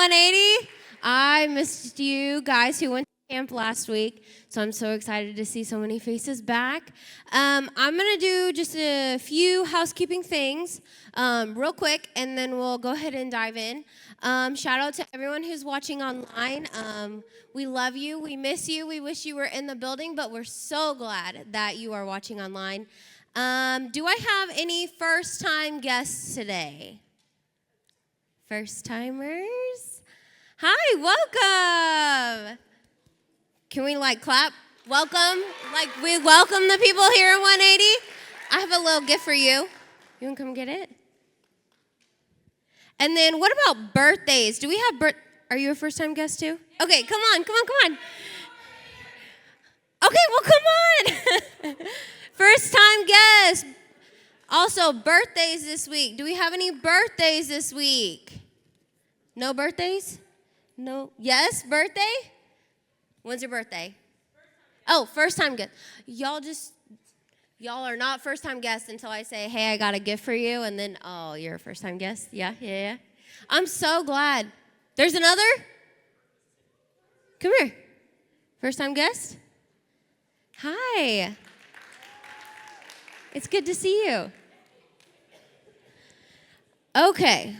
180. I missed you guys who went to camp last week, so I'm so excited to see so many faces back. I'm going to do just a few housekeeping things real quick, and then we'll go ahead and dive in. Shout out to everyone who's watching online. We love you. We miss you. We wish you were in the building, but we're so glad that you are watching online. Do I have any first-time guests today? First-timers? Hi, welcome. Can we, clap? Welcome. We welcome the people here at 180. I have a little gift for you. You want to come get it? And then what about birthdays? Do we have Are you a first-time guest too? Okay, come on. Okay, well, come on. First-time guest. Also, birthdays this week. Do we have any birthdays this week? No birthdays? No. Yes, birthday? When's your birthday? Oh, first-time guest. Y'all are not first-time guests until I say, hey, I got a gift for you, and then, oh, you're a first-time guest? Yeah. I'm so glad. There's another? Come here. First-time guest? Hi. It's good to see you. Okay.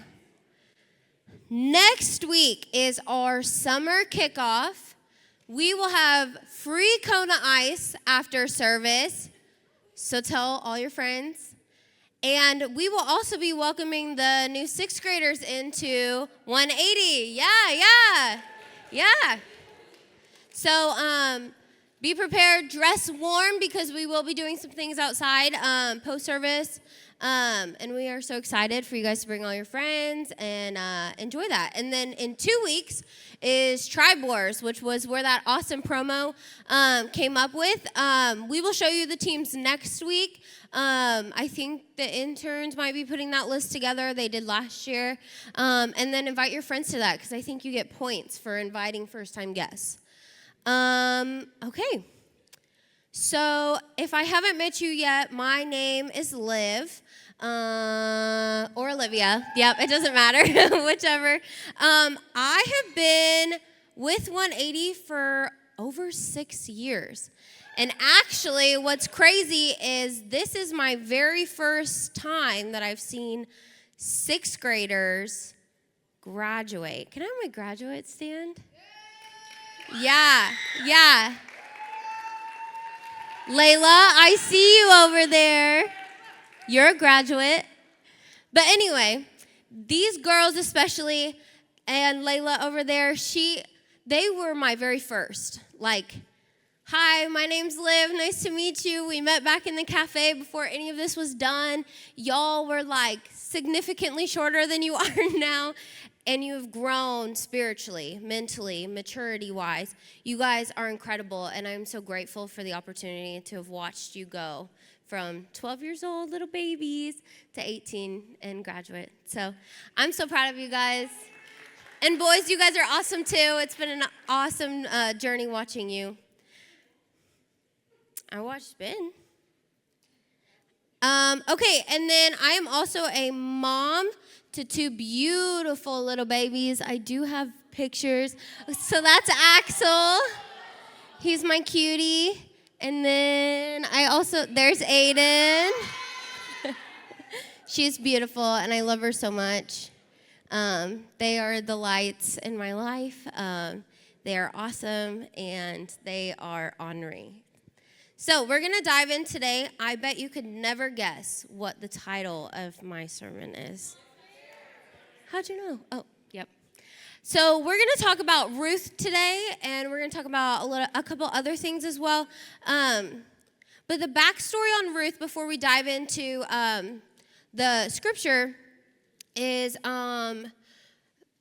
Next week is our summer kickoff. We will have free Kona Ice after service, so tell all your friends. And we will also be welcoming the new 6th graders into 180. Yeah. So be prepared, dress warm, because we will be doing some things outside post-service. And we are so excited for you guys to bring all your friends and enjoy that. And then in 2 weeks is Tribe Wars, which was where that awesome promo came up with. We will show you the teams next week. I think the interns might be putting that list together. They did last year. And then invite your friends to that, because I think you get points for inviting first-time guests. Okay. So if I haven't met you yet, my name is Liv, or Olivia. Yep, it doesn't matter, whichever. I have been with 180 for over 6 years. And actually, what's crazy is this is my very first time that I've seen 6th graders graduate. Can I have my graduate stand? Yeah. Layla, I see you over there. You're a graduate. But anyway, these girls especially, and Layla over there, they were my very first. Hi, my name's Liv. Nice to meet you. We met back in the cafe before any of this was done. Y'all were significantly shorter than you are now. And you've grown spiritually, mentally, maturity-wise. You guys are incredible, and I'm so grateful for the opportunity to have watched you go from 12 years old, little babies, to 18 and graduate. So I'm so proud of you guys. And boys, you guys are awesome too. It's been an awesome journey watching you. I watched Ben. Okay, and then I am also a mom to 2 beautiful little babies. I do have pictures. So that's Axel. He's my cutie. And then there's Aiden. She's beautiful, and I love her so much. They are the lights in my life. They are awesome, and they are honoring. So we're going to dive in today. I bet you could never guess what the title of my sermon is. How'd you know? Oh, yep. So we're going to talk about Ruth today, and we're going to talk about a couple other things as well. But the backstory on Ruth before we dive into the scripture is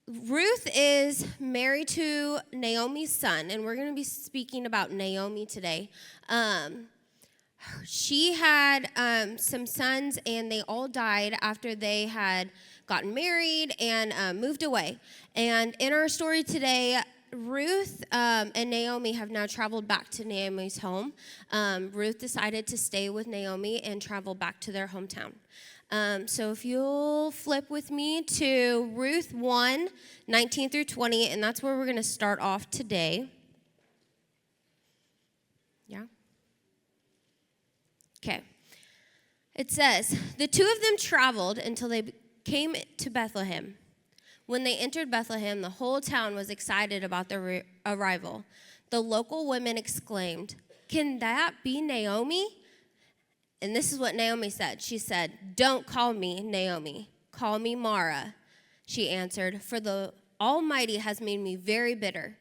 Ruth is married to Naomi's son, and we're going to be speaking about Naomi today. She had some sons, and they all died after they had gotten married and moved away. And in our story today, Ruth and Naomi have now traveled back to Naomi's home. Ruth decided to stay with Naomi and travel back to their hometown. So if you'll flip with me to Ruth 1, 19 through 20, and that's where we're going to start off today. Yeah? Okay. It says, the two of them traveled until they came to Bethlehem. When they entered Bethlehem, the whole town was excited about their arrival. The local women exclaimed, "Can that be Naomi?" And this is what Naomi said. She said, "Don't call me Naomi. Call me Mara." She answered, "For the Almighty has made me very bitter.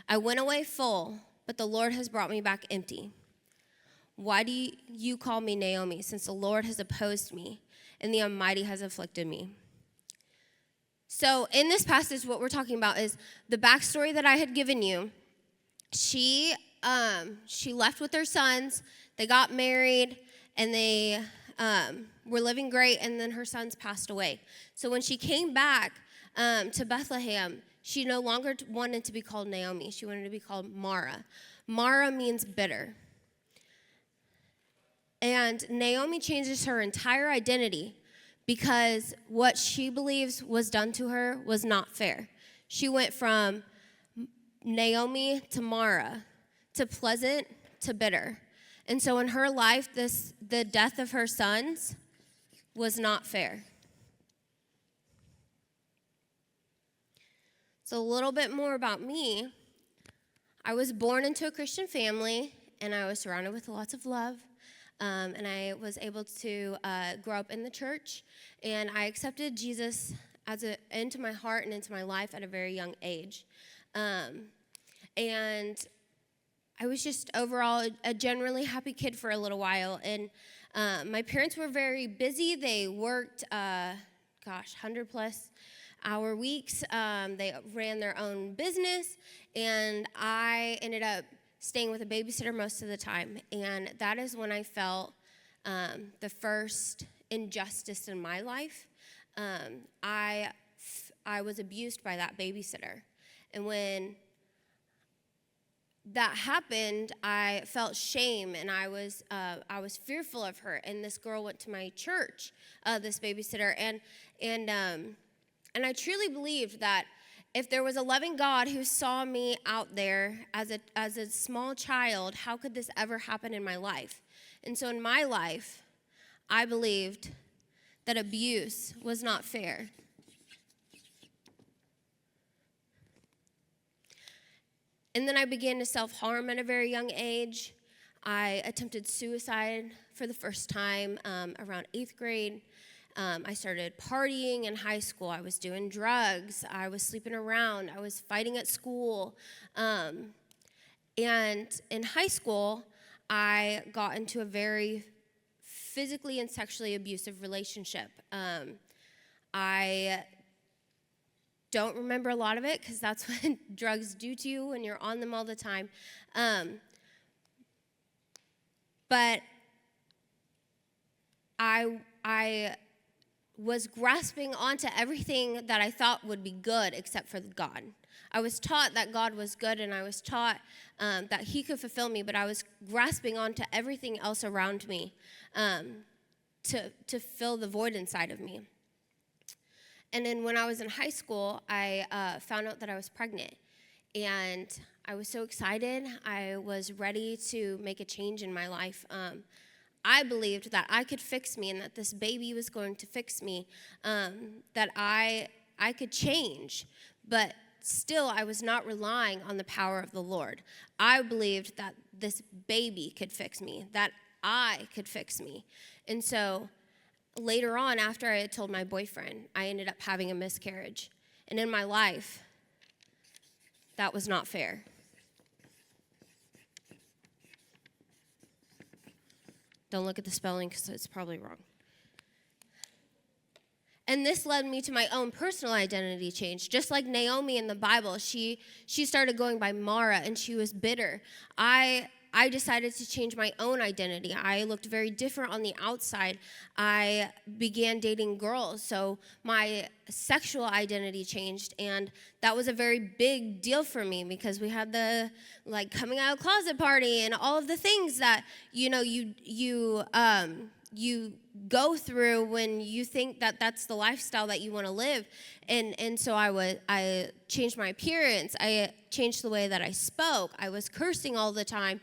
I went away full, but the Lord has brought me back empty. Why do you call me Naomi, since the Lord has opposed me and the Almighty has afflicted me?" So in this passage, what we're talking about is the backstory that I had given you. She left with her sons. They got married, and they were living great, and then her sons passed away. So when she came back to Bethlehem, she no longer wanted to be called Naomi. She wanted to be called Mara. Mara means bitter. And Naomi changes her entire identity because what she believes was done to her was not fair. She went from Naomi to Mara, to pleasant to bitter. And so in her life, the death of her sons was not fair. So a little bit more about me. I was born into a Christian family, and I was surrounded with lots of love. And I was able to grow up in the church, and I accepted Jesus into my heart and into my life at a very young age. And I was just overall a generally happy kid for a little while. And my parents were very busy. They worked, 100-plus hour weeks. They ran their own business, and I ended up staying with a babysitter most of the time. And that is when I felt the first injustice in my life. I was abused by that babysitter. And when that happened, I felt shame, and I was fearful of her. And this girl went to my church, this babysitter, and I truly believed that if there was a loving God who saw me out there as a small child, how could this ever happen in my life? And so in my life, I believed that abuse was not fair. And then I began to self-harm at a very young age. I attempted suicide for the first time around 8th grade. I started partying in high school. I was doing drugs. I was sleeping around. I was fighting at school. And in high school, I got into a very physically and sexually abusive relationship. I don't remember a lot of it because that's what drugs do to you when you're on them all the time. But I was grasping onto everything that I thought would be good except for God. I was taught that God was good, and I was taught that he could fulfill me, but I was grasping onto everything else around me to fill the void inside of me. And then when I was in high school, I found out that I was pregnant, and I was so excited. I was ready to make a change in my life. I believed that I could fix me and that this baby was going to fix me, that I could change. But still, I was not relying on the power of the Lord. I believed that this baby could fix me, that I could fix me. And so later on, after I had told my boyfriend, I ended up having a miscarriage. And in my life, that was not fair. Don't look at the spelling because it's probably wrong. And this led me to my own personal identity change. Just like Naomi in the Bible, she started going by Mara, and she was bitter. I decided to change my own identity. I looked very different on the outside. I began dating girls, so my sexual identity changed, and that was a very big deal for me because we had the coming out of closet party and all of the things that you you go through when you think that that's the lifestyle that you want to live. And so I changed my appearance. I changed the way that I spoke. I was cursing all the time.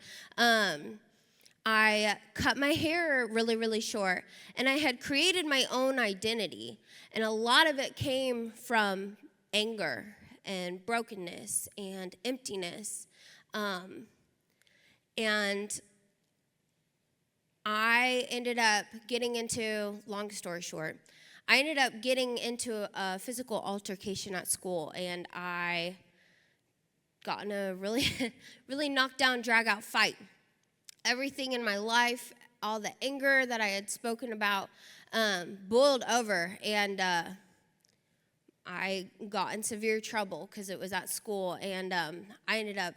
I cut my hair really, really short. And I had created my own identity. And a lot of it came from anger and brokenness and emptiness. And I ended up getting into, long story short, I ended up getting into a physical altercation at school, and I got in a really, really knockdown, drag-out fight. Everything in my life, all the anger that I had spoken about, boiled over, and I got in severe trouble because it was at school, and I ended up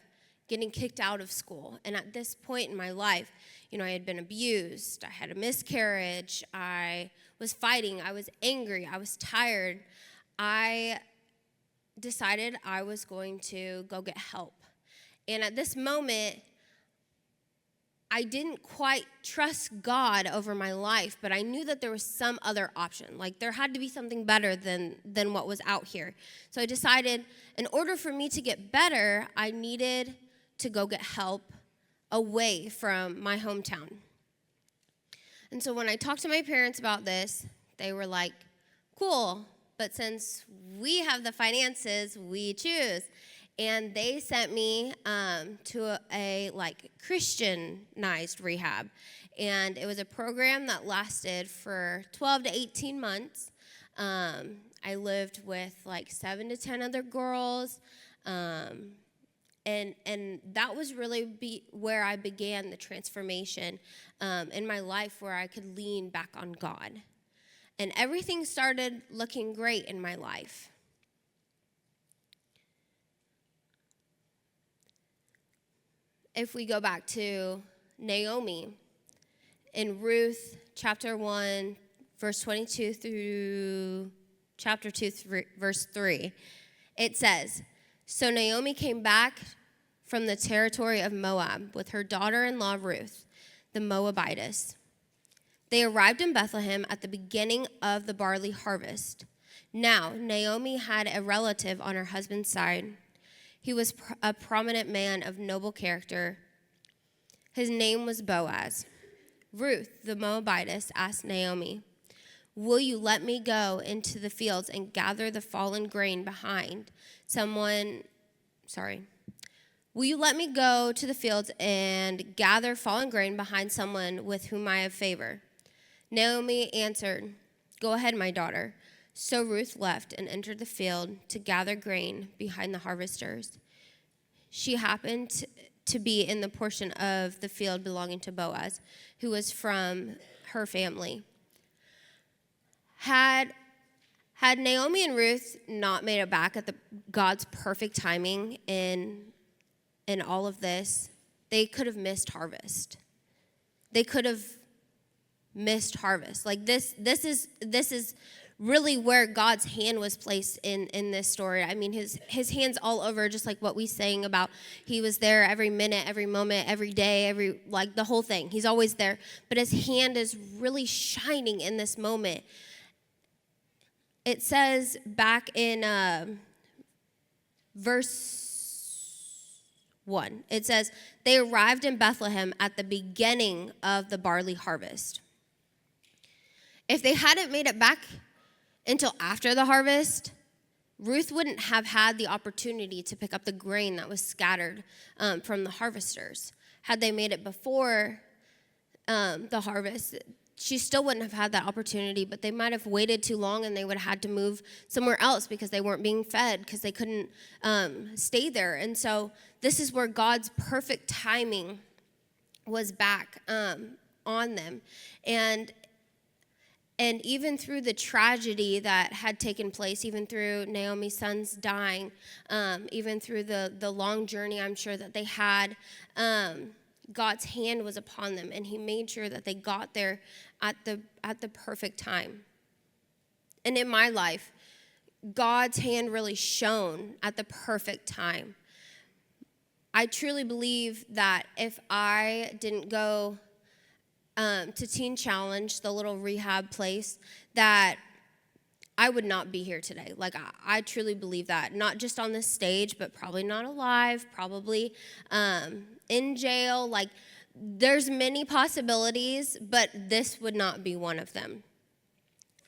getting kicked out of school. And at this point in my life, I had been abused. I had a miscarriage. I was fighting. I was angry. I was tired. I decided I was going to go get help. And at this moment, I didn't quite trust God over my life, but I knew that there was some other option. Like, there had to be something better than what was out here. So I decided, in order for me to get better, I needed to go get help away from my hometown. And so when I talked to my parents about this, they were like, cool, but since we have the finances, we choose. And they sent me to a Christianized rehab. And it was a program that lasted for 12 to 18 months. I lived with 7 to 10 other girls. And that was really where I began the transformation in my life, where I could lean back on God. And everything started looking great in my life. If we go back to Naomi, in Ruth chapter 1, verse 22 through chapter 2, verse 3, it says, "So Naomi came back from the territory of Moab with her daughter-in-law Ruth, the Moabitess. They arrived in Bethlehem at the beginning of the barley harvest. Now, Naomi had a relative on her husband's side. He was a prominent man of noble character. His name was Boaz. Ruth, the Moabitess, asked Naomi, 'Will you let me go into the fields and gather the fallen grain behind Will you let me go to the fields and gather fallen grain behind someone with whom I have favor?' Naomi answered, 'Go ahead, my daughter.' So Ruth left and entered the field to gather grain behind the harvesters. She happened to be in the portion of the field belonging to Boaz, who was from her family. Had Naomi and Ruth not made it back at God's perfect timing in all of this, they could have missed harvest. They could have missed harvest. This is really where God's hand was placed in this story. I mean, his hand's all over, just like what we sang about. He was there every minute, every moment, every day, the whole thing. He's always there. But his hand is really shining in this moment. It says back in verse 1, it says, they arrived in Bethlehem at the beginning of the barley harvest. If they hadn't made it back until after the harvest, Ruth wouldn't have had the opportunity to pick up the grain that was scattered from the harvesters. Had they made it before the harvest, she still wouldn't have had that opportunity, but they might have waited too long and they would have had to move somewhere else because they weren't being fed, because they couldn't stay there. And so this is where God's perfect timing was back on them. And even through the tragedy that had taken place, even through Naomi's sons dying, even through the long journey I'm sure that they had, God's hand was upon them, and he made sure that they got there at the perfect time. And in my life, God's hand really shone at the perfect time. I truly believe that if I didn't go to Teen Challenge, the little rehab place, that I would not be here today. Like, I truly believe that. Not just on this stage, but probably not alive, probably in jail. Like, there's many possibilities, but this would not be one of them.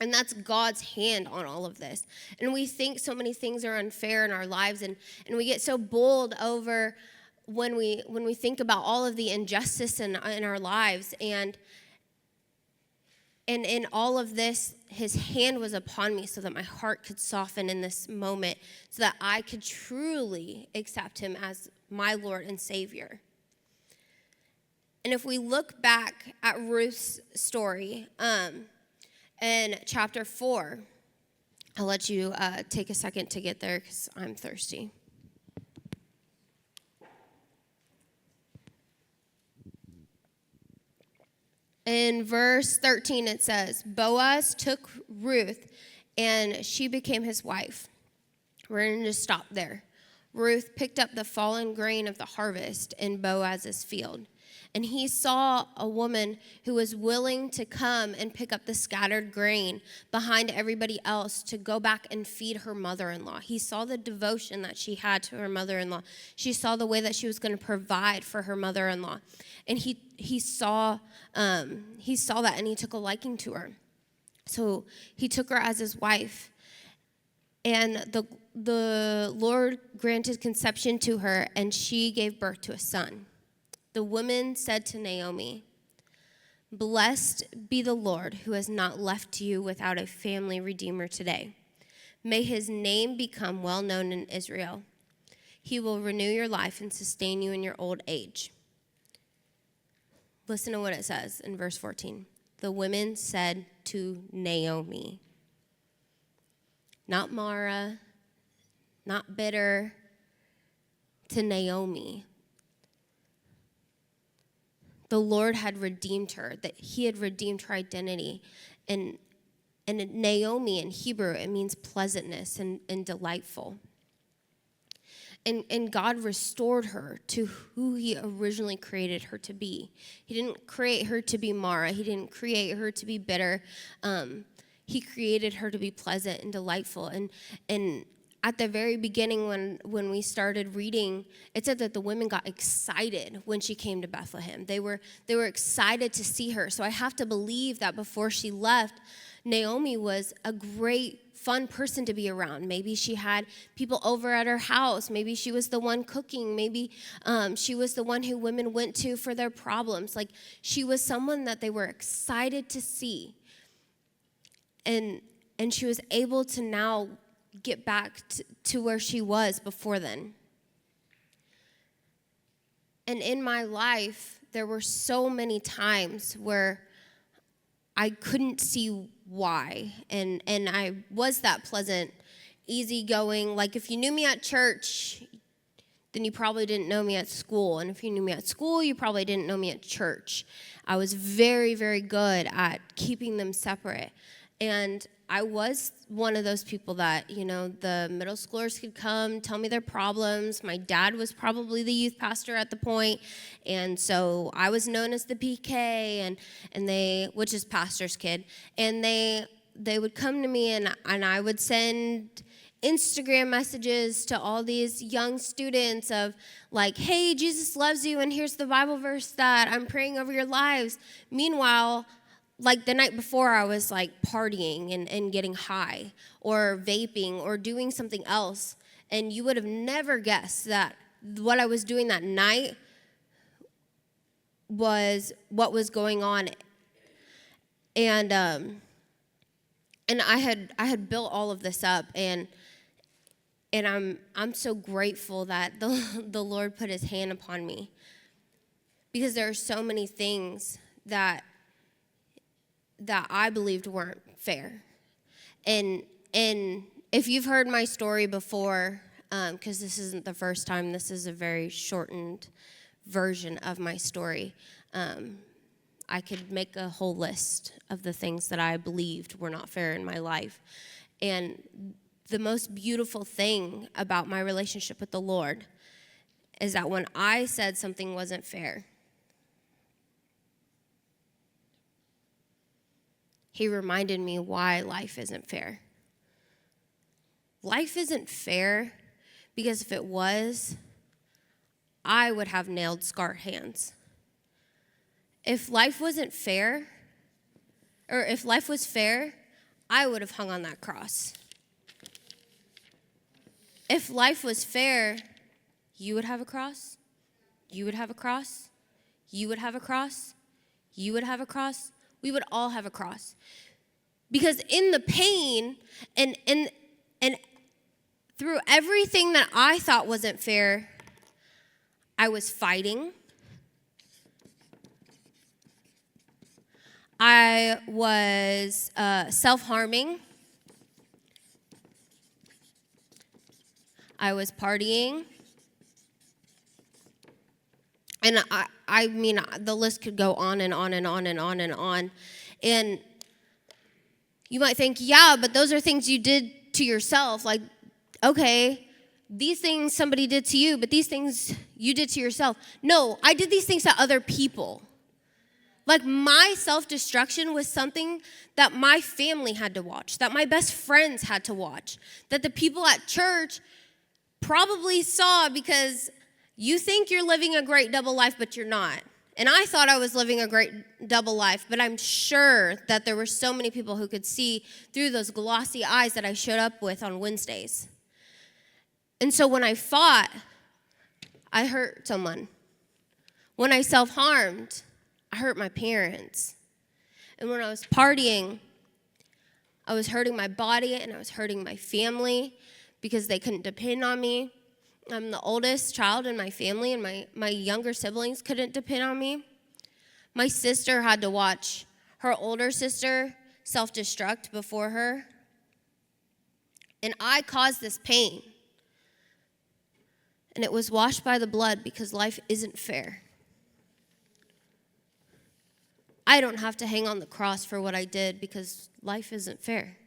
And that's God's hand on all of this. And we think so many things are unfair in our lives, and we get so bold over when we think about all of the injustice in our lives. And in all of this, his hand was upon me so that my heart could soften in this moment, so that I could truly accept him as my Lord and Savior. And if we look back at Ruth's story, in chapter 4, I'll let you take a second to get there because I'm thirsty. In verse 13, it says, Boaz took Ruth, and she became his wife. We're going to just stop there. Ruth picked up the fallen grain of the harvest in Boaz's field. And he saw a woman who was willing to come and pick up the scattered grain behind everybody else to go back and feed her mother-in-law. He saw the devotion that she had to her mother-in-law. She saw the way that she was going to provide for her mother-in-law. And he saw that, and he took a liking to her. So he took her as his wife. And the Lord granted conception to her, and she gave birth to a son. The woman said to Naomi, Blessed be the Lord who has not left you without a family redeemer today. May his name become well known in Israel. He will renew your life and sustain you in your old age. Listen to what it says in verse 14. The women said to Naomi, not Mara, not bitter, to Naomi. The Lord had redeemed her, that he had redeemed her identity. And Naomi in Hebrew, it means pleasantness and delightful. And God restored her to who he originally created her to be. He didn't create her to be Mara. He didn't create her to be bitter. He created her to be pleasant and delightful. And at the very beginning when we started reading, it said that the women got excited when she came to Bethlehem. They were excited to see her. So I have to believe that before she left, Naomi was a great, fun person to be around. Maybe she had people over at her house. Maybe she was the one cooking. Maybe she was the one who women went to for their problems. Like, she was someone that they were excited to see. And she was able to now get back to where she was before then. And in my life, there were so many times where I couldn't see why. And I was that pleasant, easygoing. Like, if you knew me at church, then you probably didn't know me at school. And if you knew me at school, you probably didn't know me at church. I was very, very good at keeping them separate. And I was one of those people that, the middle schoolers could come, tell me their problems. My dad was probably the youth pastor at the point, and so I was known as the PK, and they, which is pastor's kid, and they would come to me, and I would send Instagram messages to all these young students of like, hey, Jesus loves you, and here's the Bible verse that I'm praying over your lives. Meanwhile, like the night before, I was like partying and getting high or vaping or doing something else. And you would have never guessed that what I was doing that night was what was going on. And I had built all of this up, and I'm so grateful that the Lord put his hand upon me, because there are so many things that I believed weren't fair. And if you've heard my story before, because this isn't the first time, this is a very shortened version of my story. I could make a whole list of the things that I believed were not fair in my life. And the most beautiful thing about my relationship with the Lord is that when I said something wasn't fair, he reminded me why life isn't fair. Life isn't fair because if it was, I would have nailed scarred hands. If life wasn't fair, or if life was fair, I would have hung on that cross. If life was fair, you would have a cross, you would have a cross, you would have a cross, you would have a cross, we would all have a cross. Because in the pain and through everything that I thought wasn't fair, I was fighting. I was self-harming. I was partying. And I mean, the list could go on and on and on and on and on. And you might think, yeah, but those are things you did to yourself. Like, okay, these things somebody did to you, but these things you did to yourself. No, I did these things to other people. Like, my self-destruction was something that my family had to watch, that my best friends had to watch, that the people at church probably saw, because you think you're living a great double life, but you're not. And I thought I was living a great double life, but I'm sure that there were so many people who could see through those glossy eyes that I showed up with on Wednesdays. And so when I fought, I hurt someone. When I self-harmed, I hurt my parents. And when I was partying, I was hurting my body and I was hurting my family because they couldn't depend on me. I'm the oldest child in my family, and my younger siblings couldn't depend on me. My sister had to watch her older sister self-destruct before her. And I caused this pain. And it was washed by the blood because life isn't fair. I don't have to hang on the cross for what I did because life isn't fair.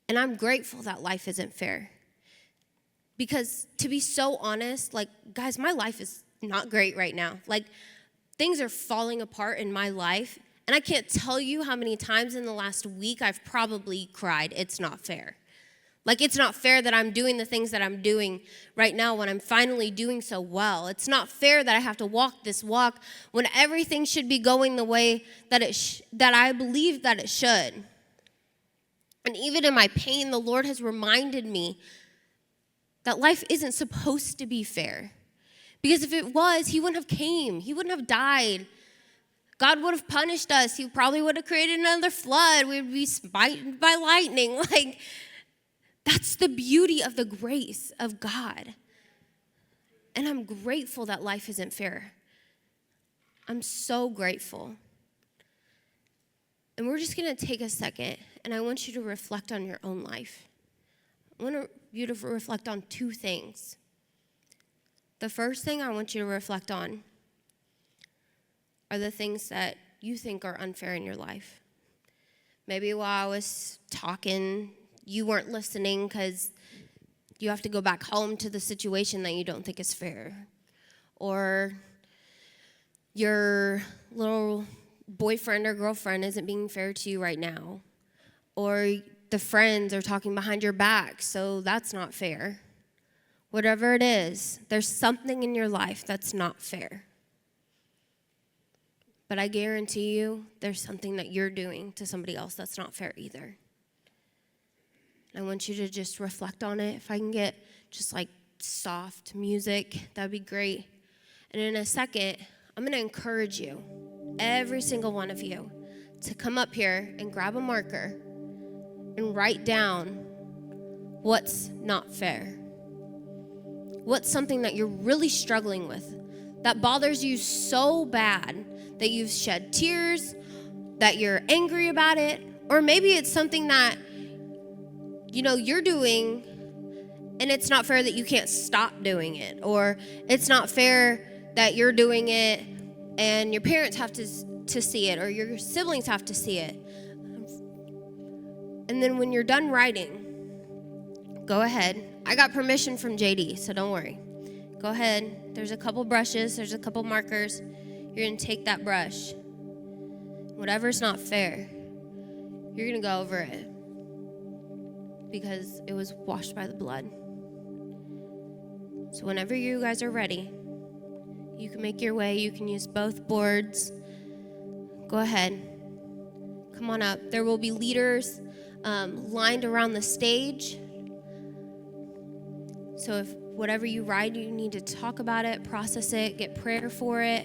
And I'm grateful that life isn't fair. Because to be so honest, like, guys, my life is not great right now. Like, things are falling apart in my life. And I can't tell you how many times in the last week I've probably cried, it's not fair. Like, it's not fair that I'm doing the things that I'm doing right now when I'm finally doing so well. It's not fair that I have to walk this walk when everything should be going the way that that I believe that it should. And even in my pain, the Lord has reminded me that life isn't supposed to be fair. Because if it was, he wouldn't have came. He wouldn't have died. God would have punished us. He probably would have created another flood. We would be smitten by lightning. Like, that's the beauty of the grace of God. And I'm grateful that life isn't fair. I'm so grateful. And we're just going to take a second, and I want you to reflect on your own life. I want you to reflect on two things. The first thing I want you to reflect on are the things that you think are unfair in your life. Maybe while I was talking, you weren't listening because you have to go back home to the situation that you don't think is fair. Or your little boyfriend or girlfriend isn't being fair to you right now. Or the friends are talking behind your back, so that's not fair. Whatever it is, there's something in your life that's not fair. But I guarantee you, there's something that you're doing to somebody else that's not fair either. I want you to just reflect on it. If I can get just like soft music, that'd be great. And in a second, I'm going to encourage you, every single one of you, to come up here and grab a marker and write down what's not fair. What's something that you're really struggling with, that bothers you so bad that you've shed tears, that you're angry about it, or maybe it's something that you're doing, and it's not fair that you can't stop doing it, or it's not fair that you're doing it and your parents have to see it, or your siblings have to see it. And then when you're done writing, go ahead. I got permission from JD, so don't worry. Go ahead. There's a couple brushes. There's a couple markers. You're going to take that brush. whatever's not fair, you're going to go over it because it was washed by the blood. So whenever you guys are ready, you can make your way. You can use both boards. Go ahead. Come on up. There will be leaders lined around the stage. So if whatever you write, you need to talk about it, process it, get prayer for it.